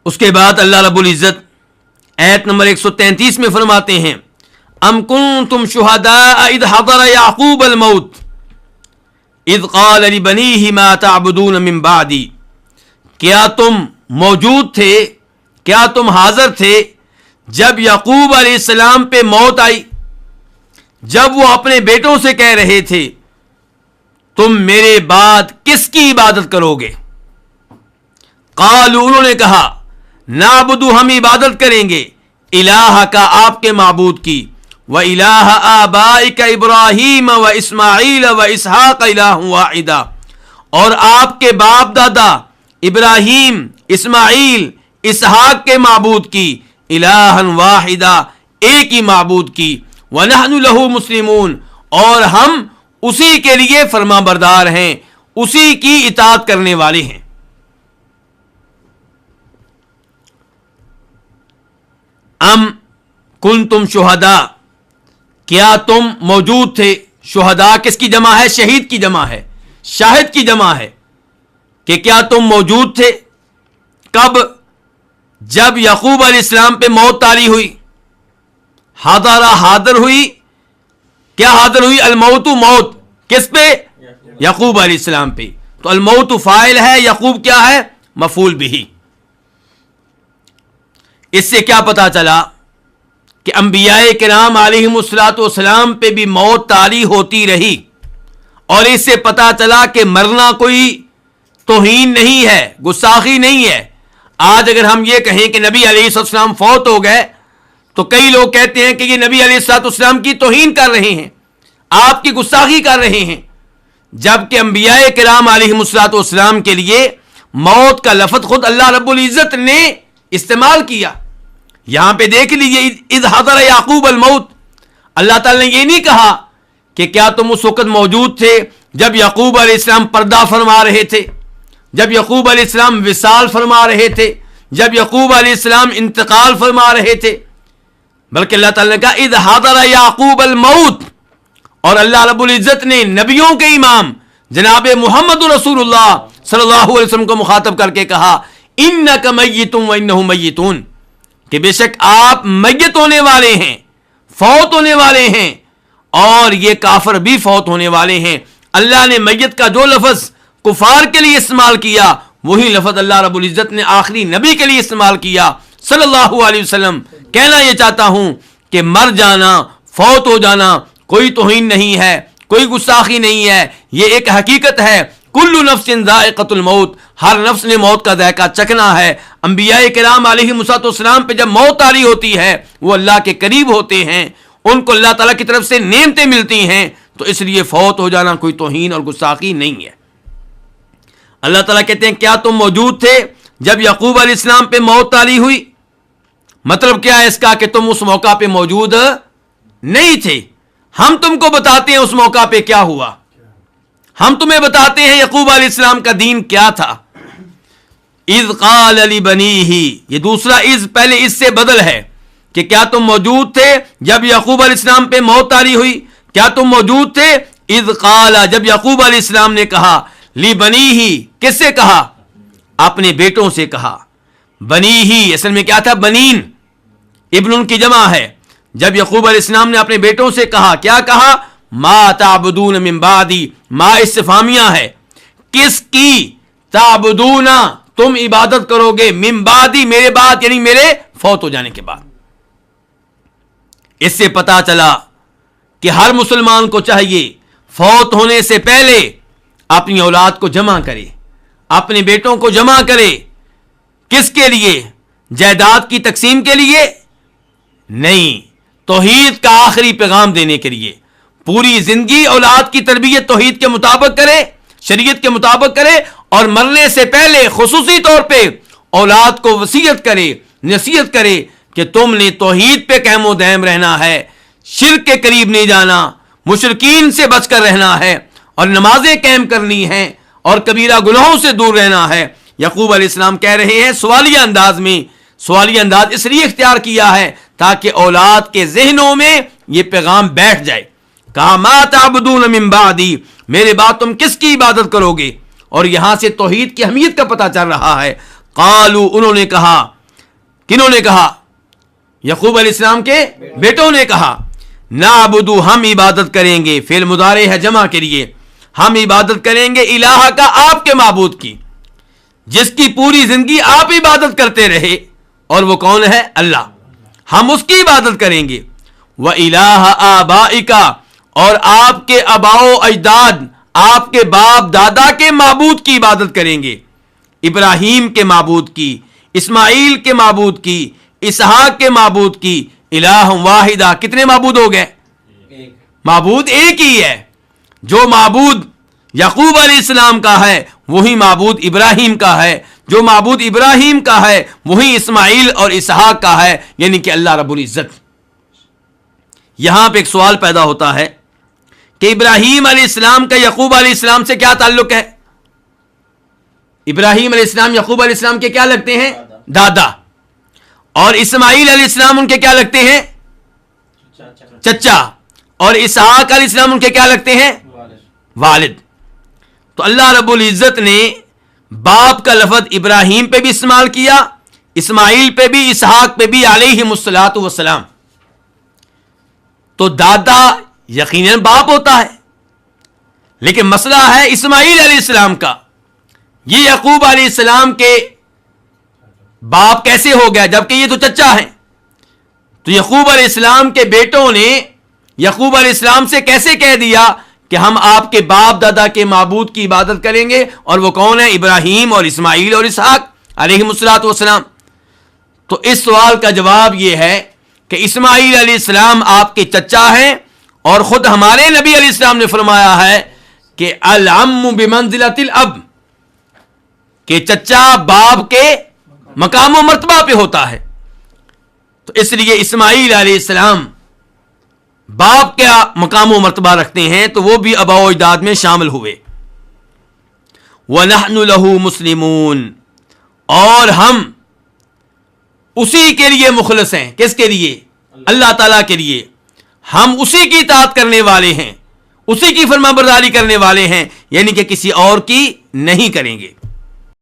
اس کے بعد اللہ رب العزت آیت نمبر 133 میں فرماتے ہیں ام کنتم شہداء اذ حضر یعقوب الموت اذ قال لبنیہ ما تعبدون من بعدی، کیا تم موجود تھے، کیا تم حاضر تھے جب یعقوب علیہ السلام پہ موت آئی، جب وہ اپنے بیٹوں سے کہہ رہے تھے تم میرے بعد کس کی عبادت کرو گے؟ قالوا، انہوں نے کہا نعبد، ہم عبادت کریں گے، الہ کا، آپ کے معبود کی، و الہ آبائک ابراہیم و اسماعیل و اسحاق الہ واحدا، اور آپ کے باپ دادا ابراہیم، اسماعیل، اسحاق کے معبود کی، الہا واحدا، ایک ہی معبود کی، ونحن لہ مسلمون، اور ہم اسی کے لیے فرما بردار ہیں، اسی کی اطاعت کرنے والے ہیں۔ ام کنتم شہداء، کیا تم موجود تھے؟ شہداء کس کی جمع ہے؟ شہید کی جمع ہے، شاہد کی جمع ہے، کہ کیا تم موجود تھے؟ کب؟ جب یعقوب علیہ السلام پہ موت طاری ہوئی، حاضر ہوئی، کیا حاضر ہوئی؟ الموت، موت، کس پہ؟ یعقوب علیہ السلام پہ، تو الموت فاعل ہے، یعقوب کیا ہے؟ مفعول بہ۔ اس سے کیا پتا چلا کہ انبیاء کرام علیہم الصلوۃ والسلام پہ بھی موت طاری ہوتی رہی، اور اس سے پتا چلا کہ مرنا کوئی توہین نہیں ہے، گستاخی نہیں ہے۔ آج اگر ہم یہ کہیں کہ نبی علیہ السلام فوت ہو گئے تو کئی لوگ کہتے ہیں کہ یہ نبی علیہ السلام کی توہین کر رہے ہیں، آپ کی گستاخی کر رہے ہیں، جبکہ انبیاء کرام علیہم السلام کے لیے موت کا لفظ خود اللہ رب العزت نے استعمال کیا۔ یہاں پہ دیکھ لیجئے اذ حضر یعقوب الموت، اللہ تعالی نے یہ نہیں کہا کہ کیا تم اس وقت موجود تھے جب یعقوب علیہ السلام پردہ فرما رہے تھے، جب یعقوب علیہ السلام وصال فرما رہے تھے، جب یعقوب علیہ السلام انتقال فرما رہے تھے، بلکہ اللہ تعالی نے کہا اذ حضر یعقوب الموت، اور اللہ رب العزت نے نبیوں کے امام جناب محمد رسول اللہ صلی اللہ علیہ وسلم کو مخاطب کر کے کہا انک میت و انہم میتون، کہ بے شک آپ میت ہونے والے ہیں، فوت ہونے والے ہیں، اور یہ کافر بھی فوت ہونے والے ہیں۔ اللہ نے میت کا جو لفظ کفار کے لیے استعمال کیا، وہی لفظ اللہ رب العزت نے آخری نبی کے لیے استعمال کیا صلی اللہ علیہ وسلم۔ کہنا یہ چاہتا ہوں کہ مر جانا، فوت ہو جانا کوئی توہین نہیں ہے، کوئی گستاخی نہیں ہے، یہ ایک حقیقت ہے۔ کل نفس ذائقۃ الموت، ہر نفس نے موت کا ذائقہ چکھنا ہے۔ انبیاء کرام علیہم السلام پہ جب موت طاری ہوتی ہے وہ اللہ کے قریب ہوتے ہیں، ان کو اللہ تعالیٰ کی طرف سے نعمتیں ملتی ہیں، تو اس لیے فوت ہو جانا کوئی توہین اور گستاخی نہیں ہے۔ اللہ تعالیٰ کہتے ہیں کیا تم موجود تھے جب یعقوب علیہ السلام پہ موت طاری ہوئی؟ مطلب کیا ہے اس کا کہ تم اس موقع پہ موجود نہیں تھے۔ ہم تم کو بتاتے ہیں اس موقع پہ کیا ہوا، ہم تمہیں بتاتے ہیں یعقوب علیہ السلام کا دین کیا تھا۔ اذ قال لبنیہ، یہ دوسرا اذ پہلے اس سے بدل ہے کہ کیا تم موجود تھے جب یعقوب علیہ السلام پہ موت طاری ہوئی؟ کیا تم موجود تھے؟ اذ قال، جب یعقوب علیہ السلام نے کہا، لبنیہ، کس سے کہا؟ اپنے بیٹوں سے کہا۔ بنیہ اصل میں کیا تھا؟ بنین، ابن ان کی جمع ہے۔ جب یعقوب علیہ السلام نے اپنے بیٹوں سے کہا، کیا کہا؟ ما تعبدون من بعدی، ما استفہامیہ ہے، کس کی؟ تعبدون، تم عبادت کرو گے، من بعدی، میرے بعد، یعنی میرے فوت ہو جانے کے بعد۔ اس سے پتا چلا کہ ہر مسلمان کو چاہیے فوت ہونے سے پہلے اپنی اولاد کو جمع کرے، اپنے بیٹوں کو جمع کرے۔ کس کے لیے؟ جائیداد کی تقسیم کے لیے نہیں، توحید کا آخری پیغام دینے کے لیے۔ پوری زندگی اولاد کی تربیت توحید کے مطابق کرے، شریعت کے مطابق کرے، اور مرنے سے پہلے خصوصی طور پہ اولاد کو وصیت کرے، نصیحت کرے کہ تم نے توحید پہ قائم و دائم رہنا ہے، شرک کے قریب نہیں جانا، مشرکین سے بچ کر رہنا ہے، اور نمازیں قائم کرنی ہیں، اور کبیرہ گناہوں سے دور رہنا ہے۔ یعقوب علیہ السلام کہہ رہے ہیں سوالیہ انداز میں، سوالیہ انداز اس لیے اختیار کیا ہے تاکہ اولاد کے ذہنوں میں یہ پیغام بیٹھ جائے۔ کہا ما تعبدون من بعدی، میرے بعد تم کس کی عبادت کرو گے؟ اور یہاں سے توحید کی اہمیت کا پتہ چل رہا ہے۔ قالوا، انہوں نے کہا، کنہوں نے کہا؟ یعقوب علیہ السلام کے بیٹوں نے کہا نعبدو ہم عبادت کریں گے، فعل مضارع ہے جمع کے لیے، ہم عبادت کریں گے الہ کا آپ کے معبود کی، جس کی پوری زندگی آپ عبادت کرتے رہے، اور وہ کون ہے؟ اللہ، ہم اس کی عبادت کریں گے، وَإِلَٰهَ آبَائِكَ اور آپ کے آباء و اجداد، آپ کے باپ دادا کے معبود کی عبادت کریں گے، ابراہیم کے معبود کی، اسماعیل کے معبود کی، اسحاق کے معبود کی، الہ واحدہ، کتنے معبود ہو گئے؟ معبود ایک ہی ہے، جو معبود یعقوب علیہ السلام کا ہے وہی معبود ابراہیم کا ہے، جو معبود ابراہیم کا ہے وہی اسماعیل اور اسحاق کا ہے، یعنی کہ اللہ رب العزت۔ یہاں پہ ایک سوال پیدا ہوتا ہے کہ ابراہیم علیہ السلام کا یعقوب علیہ السلام سے کیا تعلق ہے؟ ابراہیم علیہ السلام یعقوب علیہ السلام کے کیا لگتے ہیں؟ دادا، اور اسماعیل علیہ السلام ان کے کیا لگتے ہیں؟ چچا، اور اسحاق علیہ السلام ان کے کیا لگتے ہیں؟ والد۔ تو اللہ رب العزت نے باپ کا لفظ ابراہیم پہ بھی استعمال کیا، اسماعیل پہ بھی، اسحاق پہ بھی علیہم الصلاۃ والسلام۔ تو دادا یقیناً باپ ہوتا ہے، لیکن مسئلہ ہے اسماعیل علیہ السلام کا، یہ یعقوب علیہ السلام کے باپ کیسے ہو گیا جبکہ یہ تو چچا ہیں؟ تو یعقوب علیہ السلام کے بیٹوں نے یعقوب علیہ السلام سے کیسے کہہ دیا کہ ہم آپ کے باپ دادا کے معبود کی عبادت کریں گے، اور وہ کون ہے؟ ابراہیم اور اسماعیل اور اسحاق علیہم الصلاۃ والسلام۔ تو اس سوال کا جواب یہ ہے کہ اسماعیل علیہ السلام آپ کے چچا ہیں، اور خود ہمارے نبی علیہ السلام نے فرمایا ہے کہ العم بمنزلۃ الاب، کہ چچا باپ کے مقام و مرتبہ پہ ہوتا ہے۔ تو اس لیے اسماعیل علیہ السلام باپ کا مقام و مرتبہ رکھتے ہیں، تو وہ بھی آباء و اجداد میں شامل ہوئے۔ وَنَحْنُ لَهُ مُسْلِمُونَ اور ہم اسی کے لیے مخلص ہیں۔ کس کے لیے؟ اللہ تعالیٰ کے لیے۔ ہم اسی کی اطاعت کرنے والے ہیں، اسی کی فرما برداری کرنے والے ہیں، یعنی کہ کسی اور کی نہیں کریں گے۔